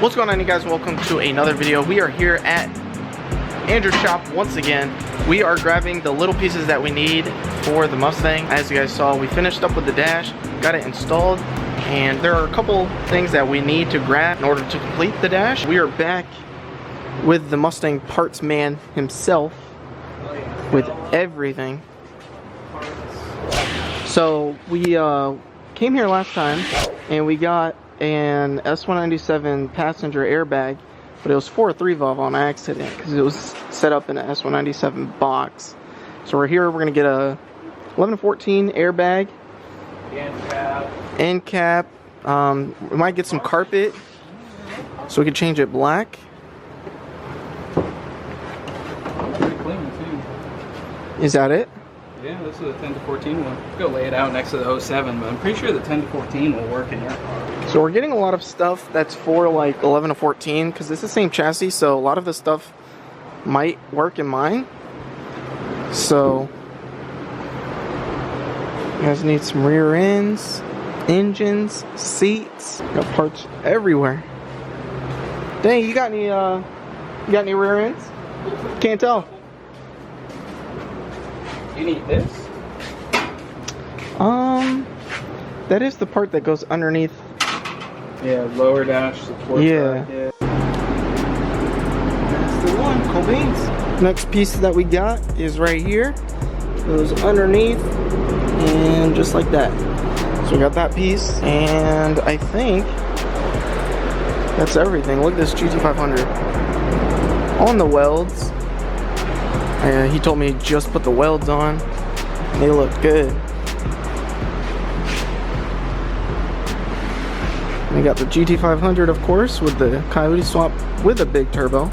What's going on, you guys? Welcome to another video. We are here at Andrew's shop once again. We are grabbing the little pieces that we need for the Mustang. As you guys saw, we finished up with the dash, got it installed, and there are a couple things that we need to grab in order to complete the dash. We are back with the Mustang parts man himself with everything. So we came here last time and we got an S197 passenger airbag, but it was for a 3-valve on accident because it was set up in an S197 box. So we're here, we're gonna get a 11 to 14 airbag, end cap. We might get some carpet so we can change it black. Pretty clean too. Is that it? Yeah, this is a 10 to 14 one. Go lay it out next to the 07, but I'm pretty sure the 10 to 14 will work in your car. So we're getting a lot of stuff that's for like 11 to 14 because it's the same chassis, so a lot of the stuff might work in mine. So you guys need some rear ends, engines, seats. Got parts everywhere. Dang, you got any rear ends? Can't tell. You need this? That is the part that goes underneath. Yeah, lower dash support. Yeah. Bracket. That's the one, cool beans. Next piece that we got is right here. Goes underneath and just like that. So we got that piece, and I think that's everything. Look at this GT500 on the welds. He told me just put the welds on. They look good. We got the GT500, of course, with the Coyote swap with a big turbo.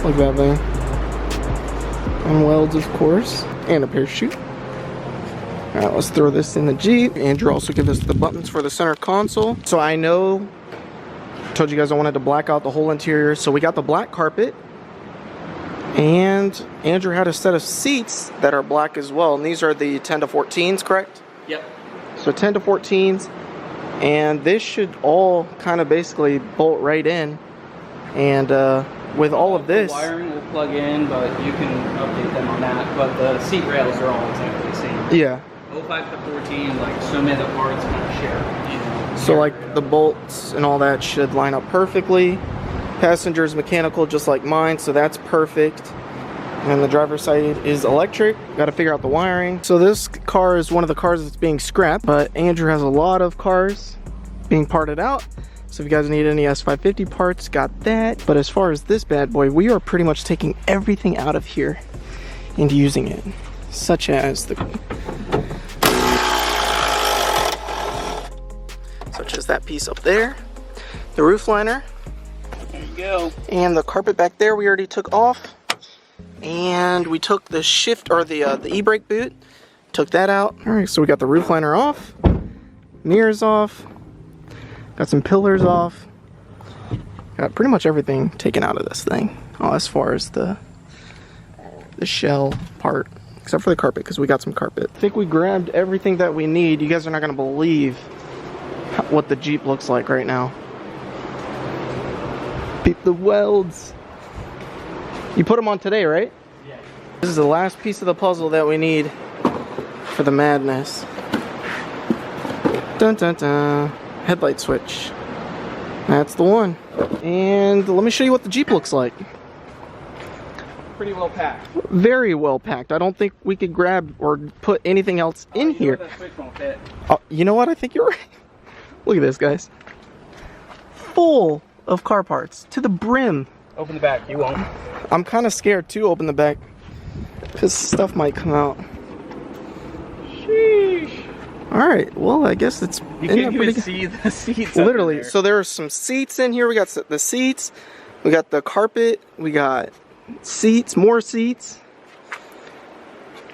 Look at that thing. And welds, of course, and a parachute. All right, let's throw this in the Jeep. Andrew also gave us the buttons for the center console. So I know, told you guys I wanted to black out the whole interior, so we got the black carpet. And Andrew had a set of seats that are black as well, and these are the 10 to 14s, correct? Yep. So 10 to 14s, and this should all kind of basically bolt right in. And with all of this, the wiring will plug in, but you can update them on that. But the seat rails are all exactly the same. yeah. 05 to 14, like so many of the parts kind of share. You know, So like the bolts and all that should line up perfectly. Passenger's mechanical just like mine, so that's perfect. And the driver's side is electric. Got to figure out the wiring. So this car is one of the cars that's being scrapped, but Andrew has a lot of cars being parted out. So if you guys need any S550 parts, got that. But as far as this bad boy, we are pretty much taking everything out of here and using it, such as that piece up there, the roof liner. there you go. And the carpet back there we already took off. And we took the shift, or the e-brake boot, took that out. All right, so we got the roof liner off, mirrors off, got some pillars off, got pretty much everything taken out of this thing. As far as the shell part, except for the carpet, because we got some carpet. I think we grabbed everything that we need. You guys are not gonna believe what the Jeep looks like right now. Peep the welds. You put them on today, right? Yeah. This is the last piece of the puzzle that we need for the madness. Dun dun dun. Headlight switch. That's the one. And let me show you what the Jeep looks like. Pretty well packed. Very well packed. I don't think we could grab or put anything else in here. That switch won't fit. You know what? I think you're right. Look at this, guys. Full of car parts to the brim. Open the back, you won't. I'm kind of scared to open the back because stuff might come out. Sheesh. All right, well, I guess it's You can't even see the seats. literally. So there are some seats in here. We got the seats, we got the carpet, we got seats, more seats.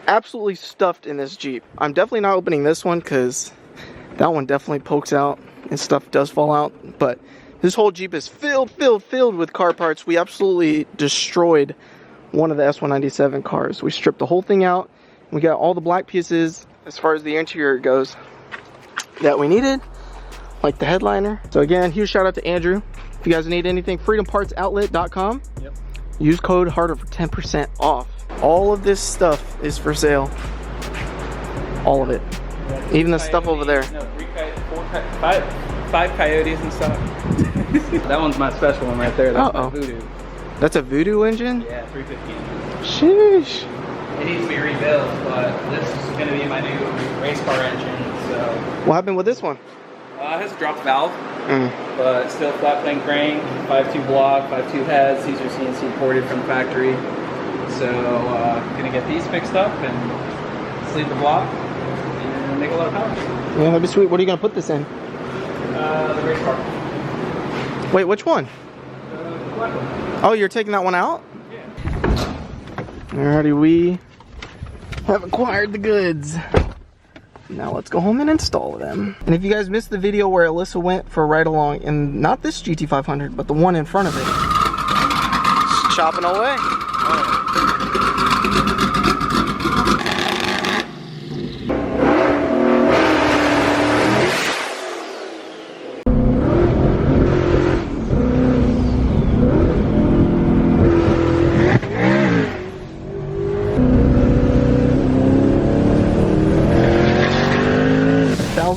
Absolutely stuffed in this Jeep. I'm definitely not opening this one because that one definitely pokes out and stuff does fall out, but this whole Jeep is filled with car parts. We absolutely destroyed one of the S197 cars. We stripped the whole thing out. We got all the black pieces as far as the interior goes that we needed. like the headliner. So again, huge shout out to Andrew. If you guys need anything, freedompartsoutlet.com. Yep. Use code HARDER for 10% off. All of this stuff is for sale. All of it. Yeah, even the stuff over there. No, five coyotes and stuff. That one's my special one right there. That's my Voodoo. That's a Voodoo engine? Yeah, 315. Sheesh. It needs to be rebuilt, but this is going to be my new race car engine. So What happened with this one? it has a drop valve, but still flat plane crank, 5.2 block, 5.2 heads. These are CNC ported from the factory. So gonna get these fixed up and sleeve the block and make a lot of power. Yeah, that'd be sweet. What are you gonna put this in? The race car. Wait, which one? The black one. Oh, you're taking that one out? Yeah. Alrighty, we have acquired the goods. Now let's go home and install them. And if you guys missed the video where Alyssa went for a ride along, and not this GT500, but the one in front of it, just chopping away.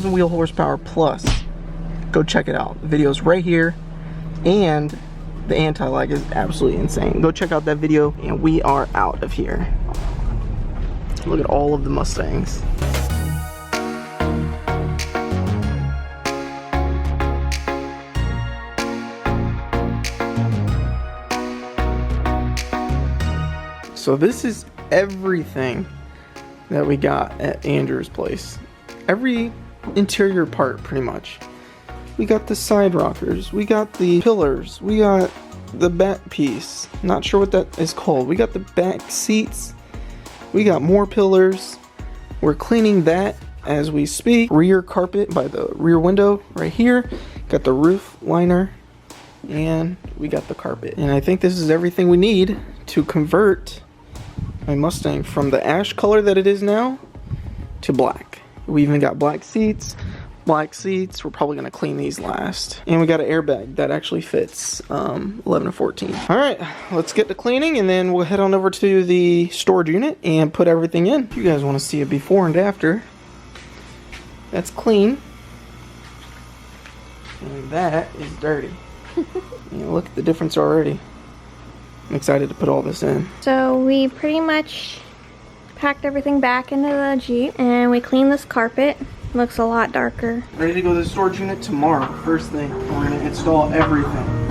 Wheel horsepower plus. Go check it out. The video's right here, and the anti-lag is absolutely insane. Go check out that video, and we are out of here. Look at all of the Mustangs. So this is everything that we got at Andrew's place. Every interior part, pretty much. We got the side rockers, we got the pillars, we got the back piece, not sure what that is called, we got the back seats, we got more pillars, we're cleaning that as we speak. Rear carpet by the rear window right here, got the roof liner, and we got the carpet. And I think this is everything we need to convert my Mustang from the ash color that it is now to black. We even got black seats. We're probably gonna clean these last. And we got an airbag that actually fits 11 and 14. All right, let's get to cleaning, and then we'll head on over to the storage unit and put everything in. If you guys wanna see a before and after, that's clean. And that is dirty. Look at the difference already. I'm excited to put all this in. So we pretty much packed everything back into the Jeep, and we cleaned this carpet. Looks a lot darker. Ready to go to the storage unit tomorrow. First thing, we're gonna install everything.